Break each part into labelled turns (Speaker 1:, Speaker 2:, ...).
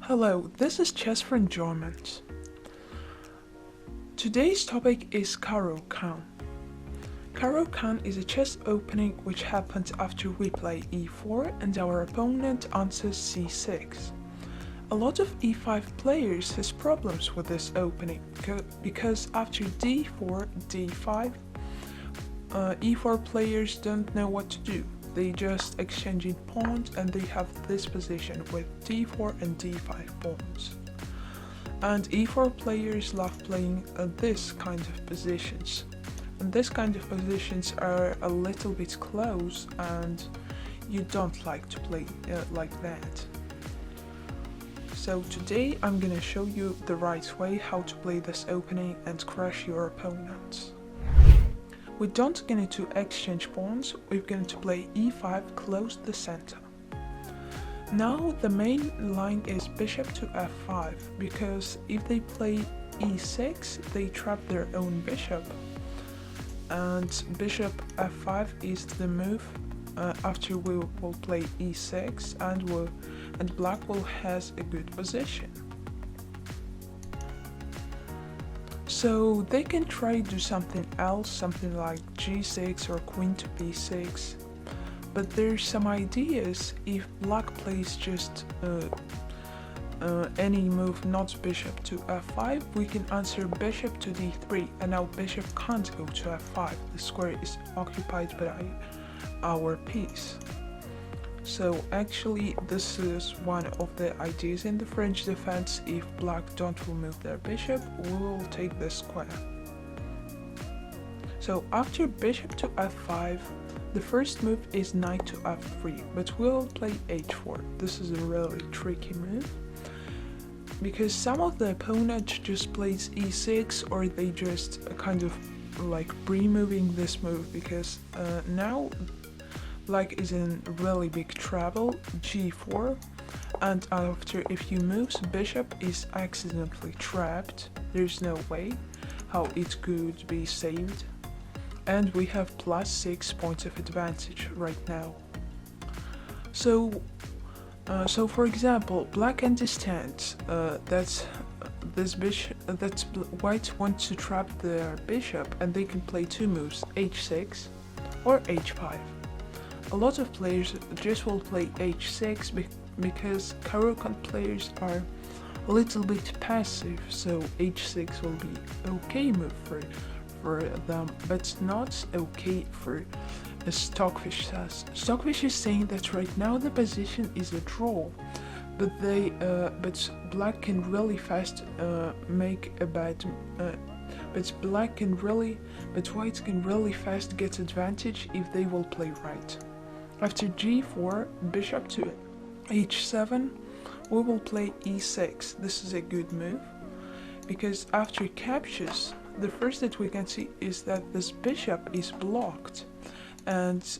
Speaker 1: Hello, this is Chess for Enjoyment. Today's topic is Caro-Kann. Caro-Kann is a chess opening which happens after we play e4 and our opponent answers c6. A lot of e5 players has problems with this opening because after d4, d5, e4 players don't know what to do. They just exchanging pawns and they have this position with d4 and d5 pawns. And e4 players love playing this kind of positions. And this kind of positions are a little bit close and you don't like to play like that. So today I'm gonna show you the right way how to play this opening and crush your opponents. We don't going to exchange pawns, we're going to play e5 close the center. Now the main line is bishop to f5, because if they play e6 they trap their own bishop, and bishop f5 is the move after we will play e6 and black will has a good position. So they can try to do something else, something like g6 or queen to b6, but there's some ideas. If black plays just any move not bishop to f5, we can answer bishop to d3, and now bishop can't go to f5, the square is occupied by our piece. So actually this is one of the ideas in the French defense. If black don't remove their bishop, we will take this square. So after bishop to f5, the first move is knight to f3, but we'll play h4. This is a really tricky move, because some of the opponents just plays e6, or they just kind of like pre-moving this move, because now black is in really big trouble, g4, and after a few moves bishop is accidentally trapped. There's no way how it could be saved, and we have plus 6 points of advantage right now. So for example, black understands that white wants to trap their bishop, and they can play two moves, h6 or h5. A lot of players just will play h6 because Caro-Kann players are a little bit passive, so h6 will be okay move for them, but not okay for Stockfish says. Stockfish is saying that right now the position is a draw, but black can really fast make a bad but white can really fast get advantage if they will play right. After g4, bishop to h7, we will play e6. This is a good move, because after captures, the first that we can see is that this bishop is blocked, and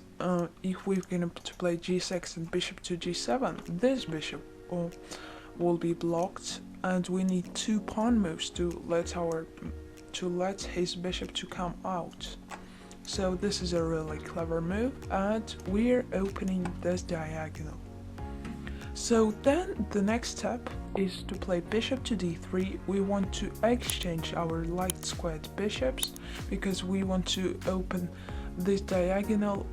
Speaker 1: if we're going to play g6 and bishop to g7, this bishop will be blocked, and we need two pawn moves to let his bishop to come out. So this is a really clever move, and we're opening this diagonal. So then the next step is to play bishop to d3. We want to exchange our light squared bishops, because we want to open this diagonal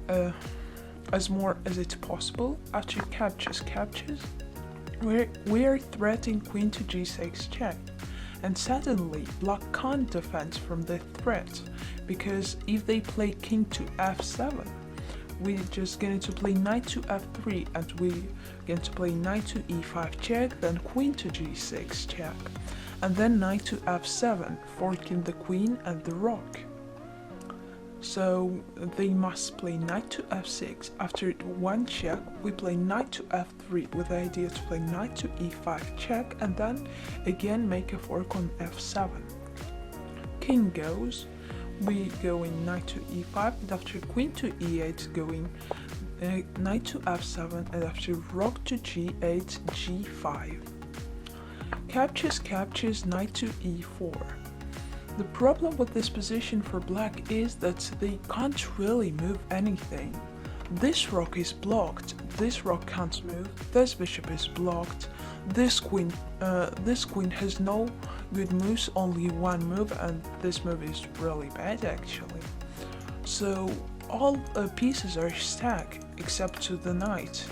Speaker 1: as more as it's possible. After captures, we're threatening queen to g6 check. And suddenly black can't defend from the threat, because if they play king to f7, we're just going to play knight to f3, and we're going to play knight to e5 check, then queen to g6 check, and then knight to f7, forking the queen and the rook. So they must play knight to f6. After one check, we play knight to f3 with the idea to play knight to e5 check, and then again make a fork on f7. King goes, we go in knight to e5, and after queen to e8 going knight to f7, and after rook to g8, g5. Captures, knight to e4. The problem with this position for black is that they can't really move anything. This rook is blocked, this rook can't move, this bishop is blocked, this queen has no good moves, only one move, and this move is really bad actually. So all pieces are stacked except to the knight.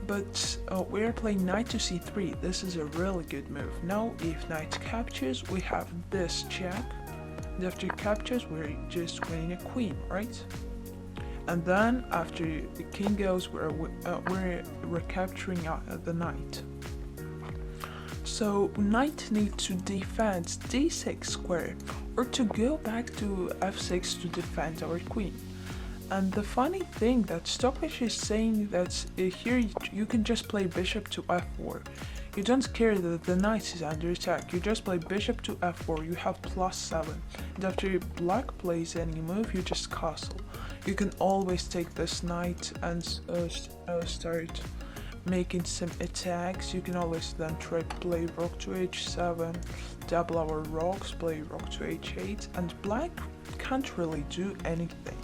Speaker 1: But we're playing knight to c3. This is a really good move. Now if knight captures, we have this check. And after captures, we're just winning a queen, right? And then after the king goes, we're recapturing the knight. So knight needs to defend d6 square or to go back to f6 to defend our queen. And the funny thing that Stockfish is saying that here you can just play bishop to f4. You don't care that the knight is under attack, you just play bishop to f4, you have +7. And after black plays any move, you just castle. You can always take this knight and start making some attacks. You can always then try to play rook to h7, double our rocks, play rook to h8, and black can't really do anything.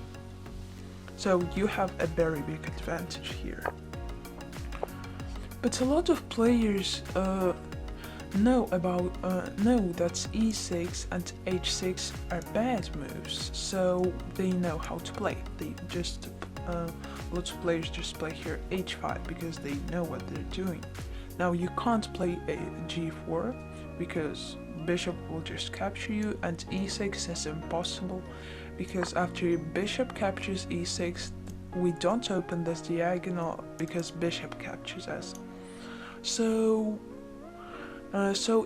Speaker 1: So you have a very big advantage here. But a lot of players know that e6 and h6 are bad moves, so they know how to play. They just lots of players just play here h5 because they know what they're doing. Now you can't play a g4 because bishop will just capture you, and e6 is impossible because after bishop captures e6, we don't open this diagonal because bishop captures us. So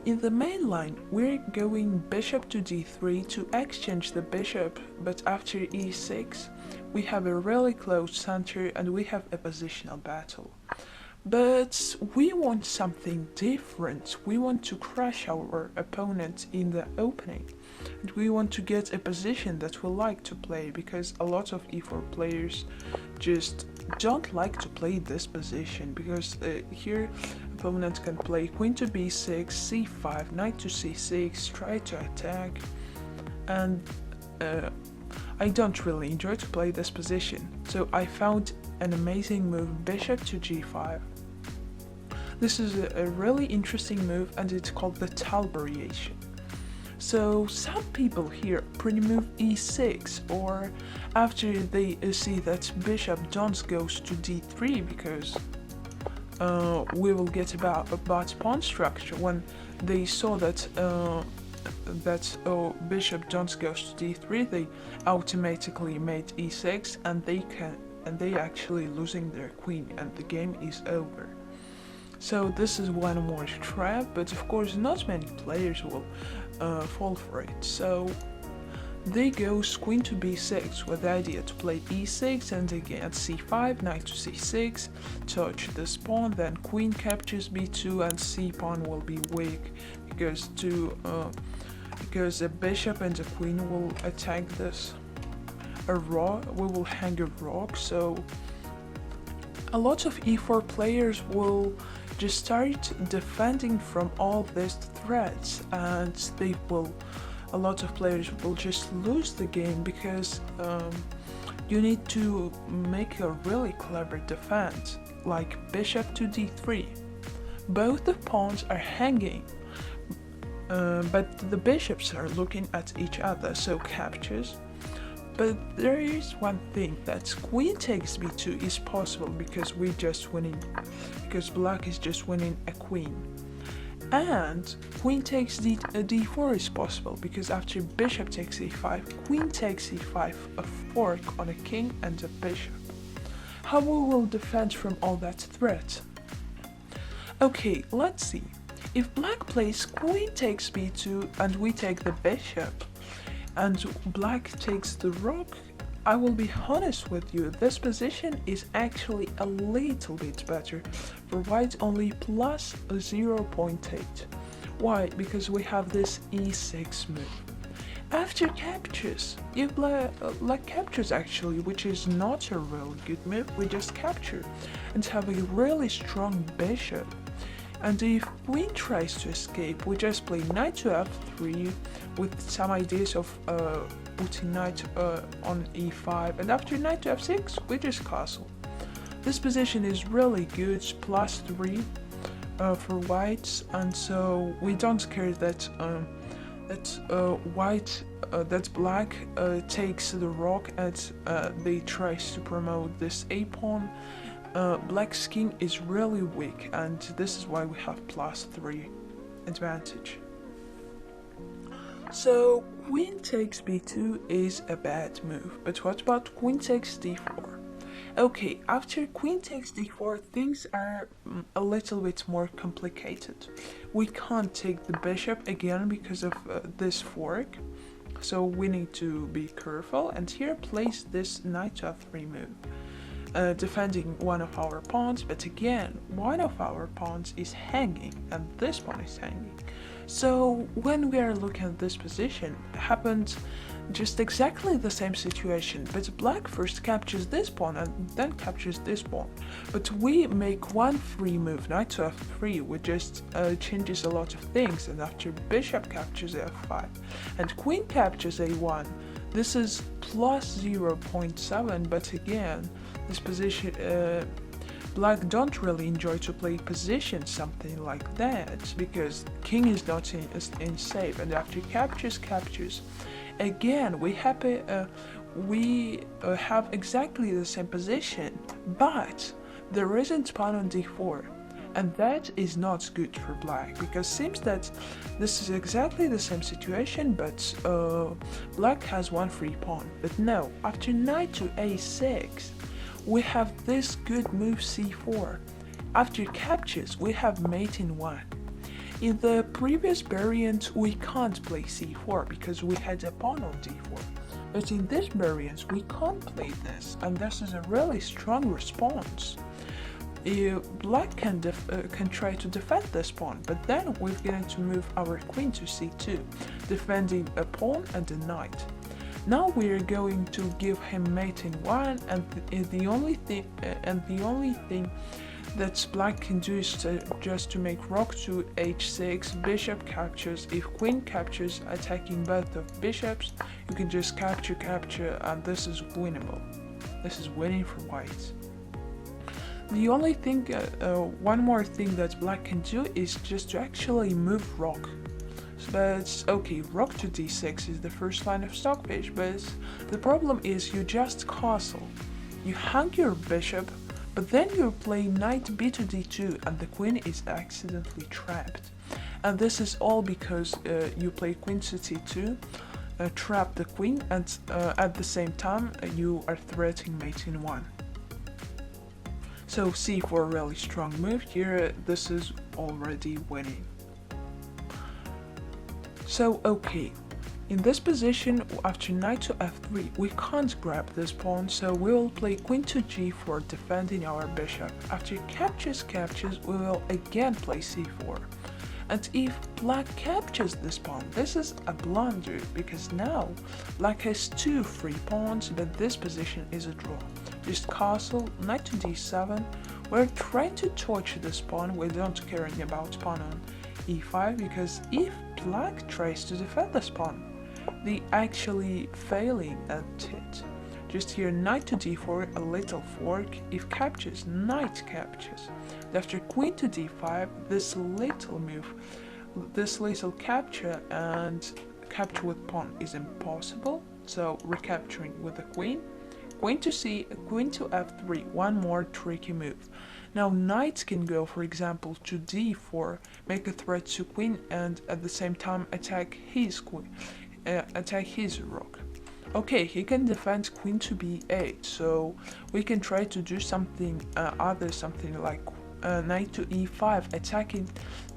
Speaker 1: in the main line, we're going bishop to d3 to exchange the bishop, but after e6, we have a really close center and we have a positional battle. But we want something different. We want to crush our opponent in the opening. And we want to get a position that we like to play, because a lot of e4 players just don't like to play this position, because here opponent can play queen to b6, c5, knight to c6, try to attack, and I don't really enjoy to play this position. So I found an amazing move, bishop to g5. This is a really interesting move, and it's called the Tal variation. So some people here pre-move e6, or after they see that bishop don't goes to d3, because we will get about pawn structure. When they saw that bishop don't goes to d3, they automatically made e6, and they actually losing their queen, and the game is over. So this is one more trap, but of course not many players will fall for it. So they go queen to b6 with the idea to play e6, and again at c5, knight to c6, touch this pawn, then queen captures b2, and c pawn will be weak because a bishop and a queen will attack this. We will hang a rock, so a lot of e4 players will just start defending from all these threats, and a lot of players will just lose the game, because you need to make a really clever defense, like bishop to d3. Both the pawns are hanging, but the bishops are looking at each other, so captures. But there is one thing, that queen takes b2 is possible because because black is just winning a queen. And queen takes d4 is possible because after bishop takes e5, queen takes e5, a fork on a king and a bishop. How we will defend from all that threat? Okay, let's see. If black plays queen takes b2 and we take the bishop, and black takes the rook, I will be honest with you, this position is actually a little bit better, for white only plus 0.8. Why? Because we have this e6 move. After captures, if black captures actually, which is not a really good move, we just capture and have a really strong bishop. And if queen tries to escape, we just play knight to f3 with some ideas of putting knight on e5, and after knight to f6, we just castle. This position is really good, +3, for whites, and so we don't care that that black takes the rook and they tries to promote this a pawn. Black's king is really weak, and this is why we have +3 advantage. So queen takes b2 is a bad move, but what about queen takes d4? Okay, after queen takes d4, things are a little bit more complicated. We can't take the bishop again because of this fork, so we need to be careful, and here place this knight to f3 move, defending one of our pawns, but again, one of our pawns is hanging, and this pawn is hanging. So when we are looking at this position, happened just exactly the same situation, but black first captures this pawn and then captures this pawn. But we make one free move, knight to f3, which just changes a lot of things, and after bishop captures f5 and queen captures a1, this is +0.7, but again, this position, black don't really enjoy to play position something like that, because king is not in safe, and after captures, again we have exactly the same position, but there isn't pawn on d4, and that is not good for black, because seems that this is exactly the same situation, but black has one free pawn. But no, after knight to a6, we have this good move c4. After captures, we have mate in 1. In the previous variant, we can't play c4 because we had a pawn on d4. But in this variant, we can't play this, and this is a really strong response. Black can try to defend this pawn, but then we're going to move our queen to c2, defending a pawn and a knight. Now we're going to give him mate in 1, and the only thing that black can do is just to make rook to h6, bishop captures. If queen captures, attacking both of bishops, you can just capture, and this is winnable. This is winning for white. The only thing, one more thing that black can do is just to actually move rook. But okay, rook to d6 is the first line of stockfish, but the problem is you just castle. You hang your bishop, but then you play knight b to d2, and the queen is accidentally trapped. And this is all because you play queen to c2, trap the queen, and at the same time you are threatening mate in 1. So c4, really strong move here. This is already winning. So okay, in this position, after knight to f3, we can't grab this pawn, so we will play queen to g4, defending our bishop. After captures, we will again play c4. And if black captures this pawn, this is a blunder, because now black has 2 free pawns, but this position is a draw. Just castle, knight to d7, we're trying to torture this pawn, we don't care about pawn on e5, because if black tries to defend this pawn, they actually failing at it. Just here knight to d4, a little fork. If captures, knight captures. After queen to d5, this little move, this little capture, and capture with pawn is impossible, so recapturing with the queen. Queen to c, queen to f3, one more tricky move. Now knight can go, for example, to d4, make a threat to queen, and at the same time attack his queen, attack his rook. Okay, he can defend queen to b8, so we can try to do something something like knight to e5, attacking,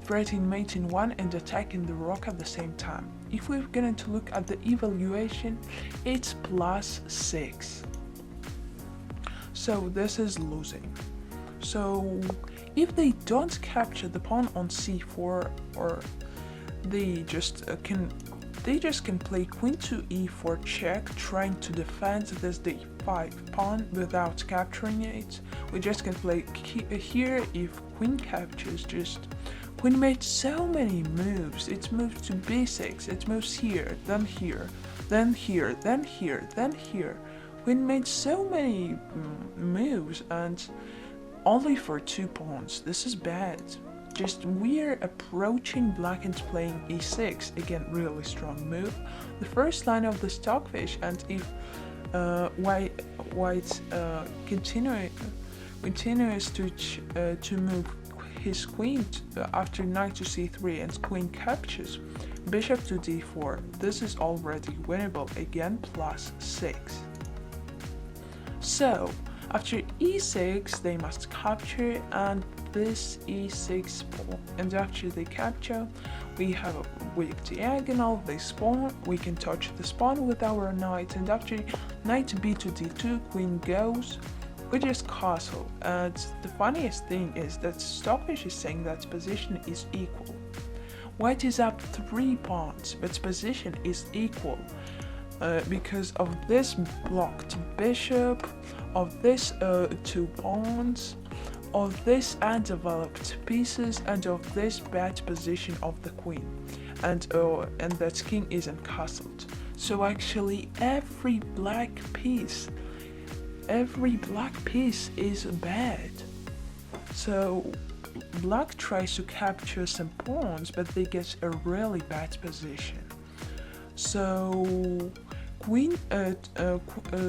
Speaker 1: threatening mate in 1 and attacking the rook at the same time. If we're going to look at the evaluation, it's +6. So this is losing. So if they don't capture the pawn on c4, or they just can play queen to e4 check, trying to defend this d5 pawn without capturing it. We just can play here. If queen captures, just queen made so many moves. It moves to b6, it moves here, then here, then here, then here, then here. Queen made so many moves, and only for 2 pawns. This is bad. just we're approaching black and playing e6. Again, really strong move. The first line of the stockfish, and if white continues to move his queen after knight to c3 and queen captures, bishop to d4. This is already winnable, again +6. So after e6 they must capture, and this e6 pawn, and after they capture we have a weak diagonal, they spawn, we can touch the spawn with our knight, and after knight b to d2, queen goes, we just castle. And the funniest thing is that stockfish is saying that position is equal. White is up 3 pawns, but position is equal because of this blocked bishop, of this 2 pawns, of this undeveloped pieces, and of this bad position of the queen, and that king isn't castled. So actually every black piece is bad. So black tries to capture some pawns, but they get a really bad position. So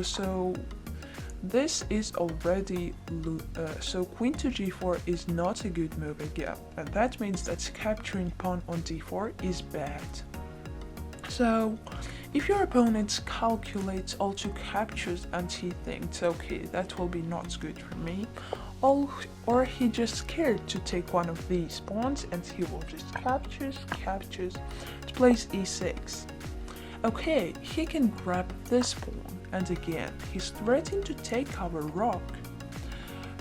Speaker 1: so this is already so queen to g4 is not a good move again, and that means that capturing pawn on d4 is bad. So if your opponent calculates all 2 captures and he thinks, okay, that will be not good for me, or he just scared to take one of these pawns and he will just captures, plays e6. Okay, he can grab this pawn, and again he's threatening to take our rook,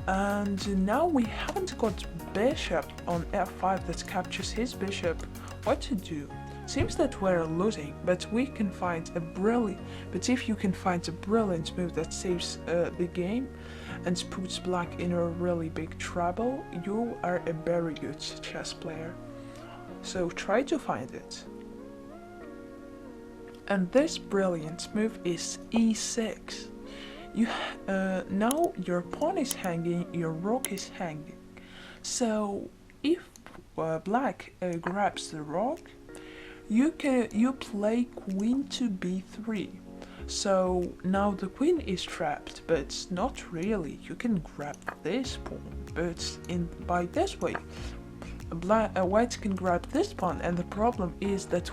Speaker 1: and now we haven't got bishop on f5 that captures his bishop. What to do? Seems that we're losing, but we can find a brilliant. But if you can find a brilliant move that saves the game and puts black in a really big trouble, you are a very good chess player. So try to find it. And this brilliant move is e6. Now your pawn is hanging, your rook is hanging. So if black grabs the rook, you play queen to b3. So now the queen is trapped, but not really. You can grab this pawn, but by this way, white can grab this pawn, and the problem is that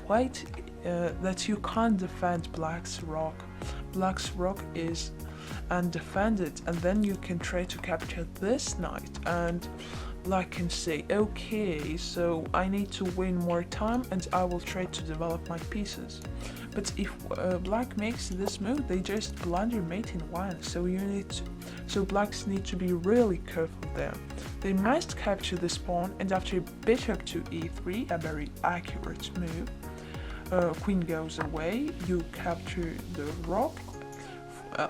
Speaker 1: that you can't defend black's rook. Black's rook is undefended, and then you can try to capture this knight, and black can say, okay, so I need to win more time and I will try to develop my pieces. But if black makes this move, they just blunder mate in 1, so blacks need to be really careful there. They must capture this pawn, and after bishop to e3, a very accurate move, queen goes away, you capture the rook,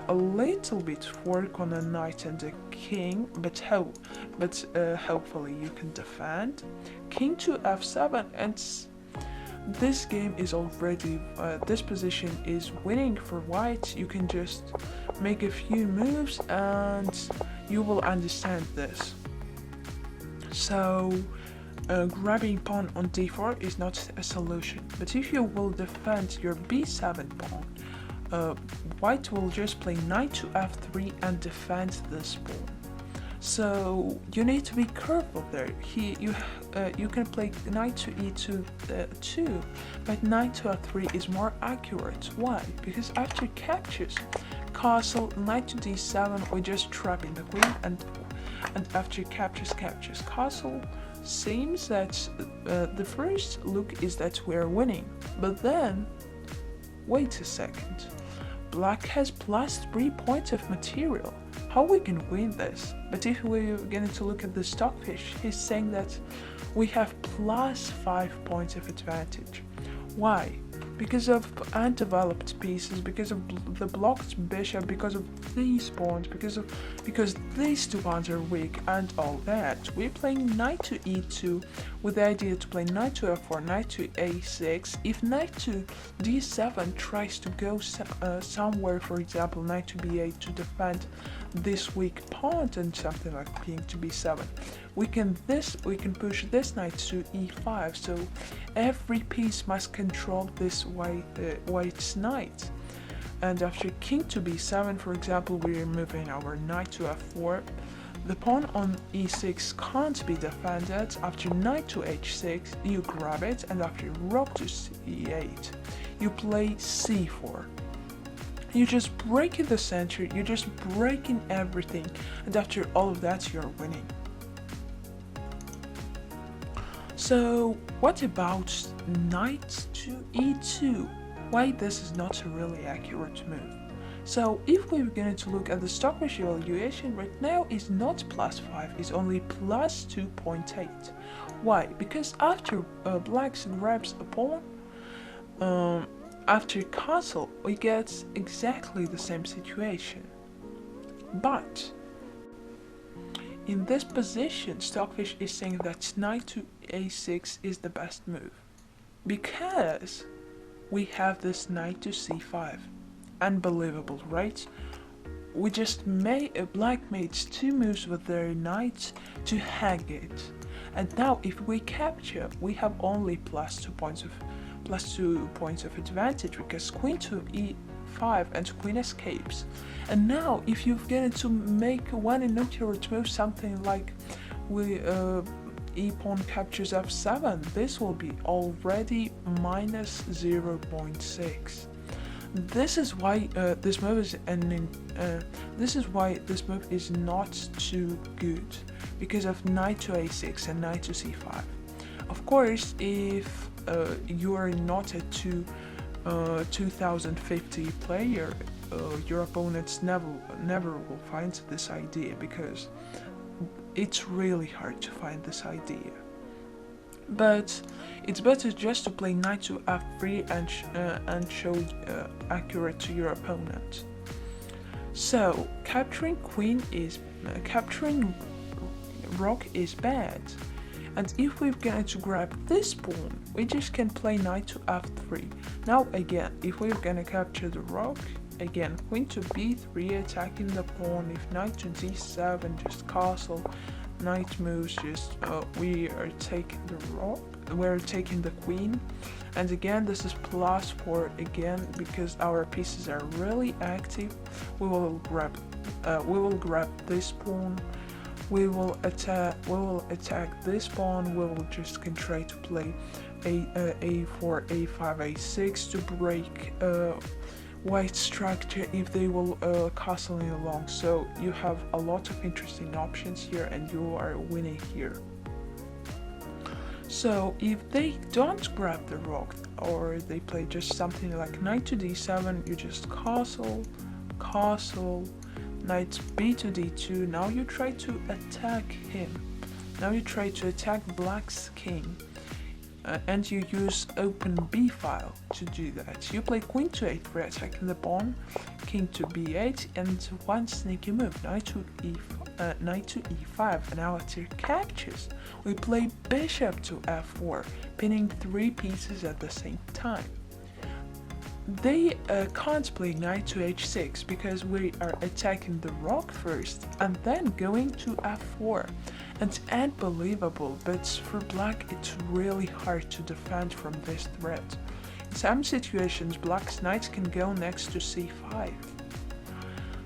Speaker 1: a little bit work on a knight and a king, but hopefully you can defend. King to f7, and this game is already, this position is winning for white. You can just make a few moves and you will understand this. So grabbing pawn on d4 is not a solution, but if you will defend your b7 pawn, white will just play knight to f3 and defend this pawn. So you need to be careful there. You can play knight to e2 too, but knight to f3 is more accurate. Why? Because after captures, castle, knight to d7, we're just trapping the queen, and after captures castle. Seems that the first look is that we're winning, but then wait a second. Black has +3 points of material. How we can win this? But if we're going to look at the stockfish, he's saying that we have +5 points of advantage. Why? because of undeveloped pieces, because of the blocked bishop, because of these pawns, because these two pawns are weak, and all that. We're playing knight to e2 with the idea to play knight to f4, knight to a6. If knight to d7 tries to go somewhere, for example, knight to b8 to defend this weak pawn and something like king to b7, we can push this knight to e5. So every piece must control this white's knight. And after king to b7, for example, we're moving our knight to f4. The pawn on e6 can't be defended. After knight to h6, you grab it, and after rook to c8, you play c4. You just break in the center, you're just breaking everything, and after all of that, you're winning. So what about knight to e2? Why this is not a really accurate move? So if we're going to look at the stock ratio evaluation, right now is not +5, it's only +2.8. Why? Because after black grabs a pawn, after castle, we get exactly the same situation. But in this position, Stockfish is saying that knight to a6 is the best move, because we have this knight to c5. Unbelievable, right? We just black made two moves with their knight to hang it, and now if we capture, we have only +2 points of advantage, because queen to e5 and queen escapes. And now if you're going to make one inaccurate move, something like e-pawn captures f7, this will be already -0.6. This is why this move is not too good, because of knight to a6 and knight to c5. Of course, if you are not a 2050 player, your opponents never will find this idea, because it's really hard to find this idea. But it's better just to play knight to f3 and show accurate to your opponent. So capturing rook is bad. And if we're going to grab this pawn, we just can play knight to f3. Now again, if we're going to capture the rook, again queen to b3 attacking the pawn. If knight to d7, just castle. Knight moves, just we are taking the rook, we're taking the queen. And again, this is +4 again, because our pieces are really active. We will grab this pawn. We will attack this pawn. We will just try to play a4, a5, a6 to break white structure if they will castling along. So you have a lot of interesting options here, and you are winning here. So if they don't grab the rook, or they play just something like knight to d7, you just castle, knight b to d2. Now you try to attack him. Now you try to attack black's king. And you use open b file to do that. You play queen to a3 attacking the pawn, king to b8, and one sneaky move, knight to e5. And now after captures, we play bishop to f4, pinning 3 pieces at the same time. They can't play knight to h6, because we are attacking the rook first and then going to f4. It's unbelievable, but for black it's really hard to defend from this threat. In some situations, black's knights can go next to c5.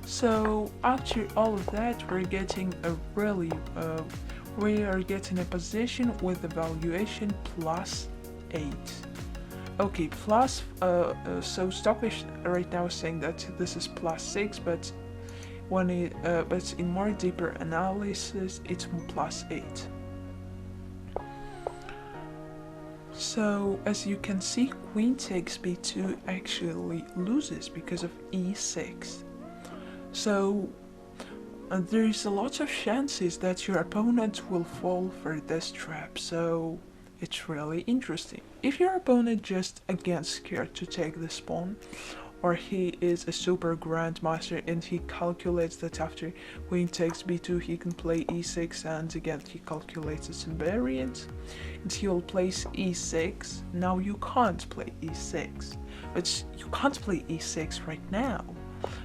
Speaker 1: So after all of that, we're getting a position with the valuation +8. Okay, so Stockfish right now is saying that this is +6, but but in more deeper analysis, it's +8. So as you can see, queen takes b2 actually loses because of e6. So there's a lot of chances that your opponent will fall for this trap. So It's really interesting. If your opponent just again scared to take this pawn, or he is a super grandmaster and he calculates that after queen takes b2 he can play e6, and again he calculates its invariant and he will place e6. Now you can't play e6, but you can't play e6 right now,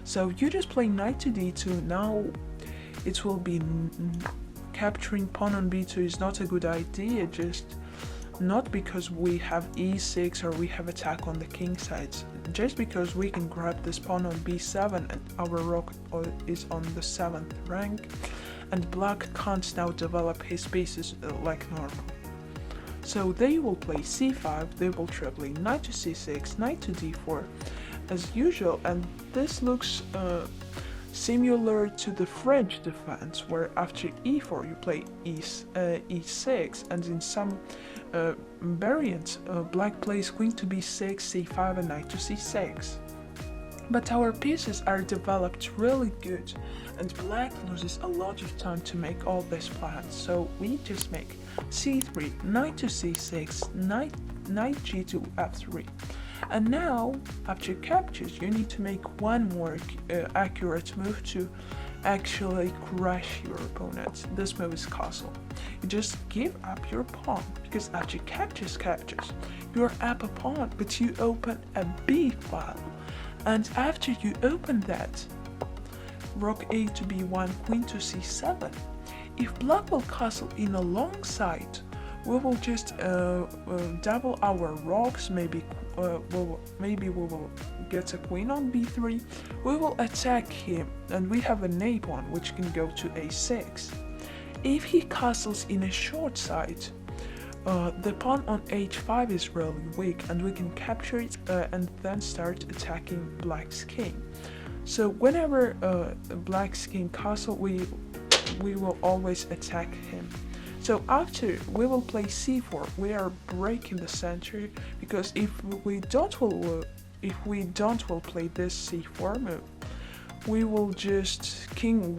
Speaker 1: so you just play knight to d2. Now it will be capturing pawn on b2 is not a good idea, just not because we have e6 or we have attack on the king side, just because we can grab this pawn on b7 and our rook is on the 7th rank, and black can't now develop his pieces like normal. So they will play c5, they will try play knight to c6, knight to d4 as usual, and this looks similar to the French defense, where after e4 you play e6, and in some variants black plays queen to b6, c5 and knight to c6. But our pieces are developed really good and black loses a lot of time to make all these plans, so we just make c3, knight to c6, knight g to f3. And now, after captures, you need to make one more accurate move to actually crush your opponent. This move is castle. You just give up your pawn, because after captures, you're up a pawn, but you open a b file. And after you open that, rook a to b1, queen to c7. If black will castle in a long side, we will just double our rocks, maybe we will get a queen on b3, we will attack him, and we have a a pawn which can go to a6. If he castles in a short side, the pawn on h5 is really weak, and we can capture it and then start attacking black's king. So whenever black's king castle, we will always attack him. So after we will play c4, we are breaking the center, because if we don't will play this c4 move, we will just king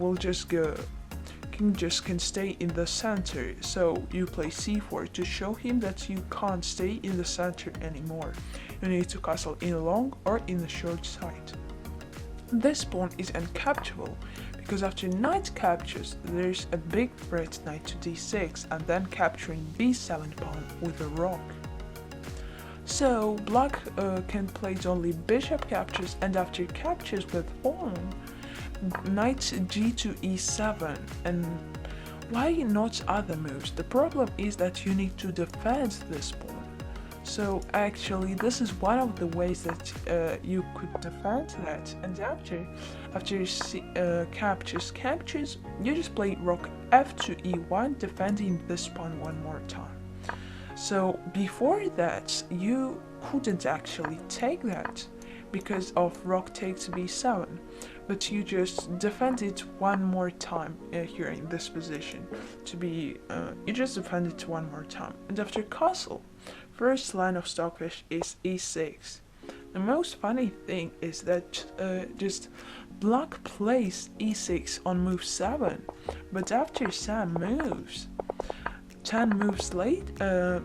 Speaker 1: just can stay in the center. So you play c4 to show him that you can't stay in the center anymore. You need to castle in a long or in a short side. This pawn is uncapturable, because after knight captures, there's a big threat knight to d6 and then capturing b7 pawn with a rook. So black can play only bishop captures, and after captures with pawn, knight g to e7, and why not other moves? The problem is that you need to defend this pawn. So actually this is one of the ways that you could defend that, and after captures, you just play rook f to e1, defending this pawn one more time. So before that you couldn't actually take that because of rook takes b7, but you just defend it one more time here in this position to be you just defend it one more time. And after castle, first line of stockfish is e6. The most funny thing is that just black plays e6 on move 7, but after Sam moves 10 moves later,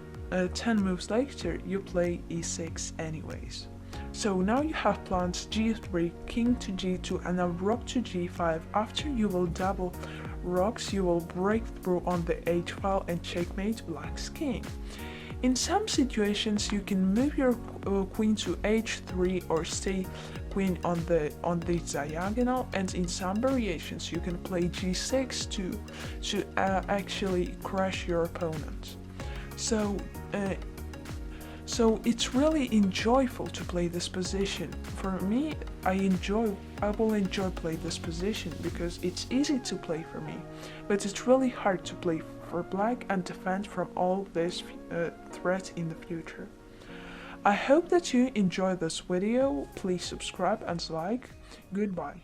Speaker 1: you play e6 anyways. So now you have planned g3, king to g2, and now rook to g5. After you will double rocks, you will break through on the h file and checkmate black's king. In some situations, you can move your queen to h3 or stay queen on the diagonal, and in some variations, you can play g6 to actually crush your opponent. So it's really enjoyable to play this position. For me, I will enjoy play this position because it's easy to play for me, but it's really hard to play for black and defend from all this threat in the future. I hope that you enjoyed this video. Please subscribe and like. Goodbye.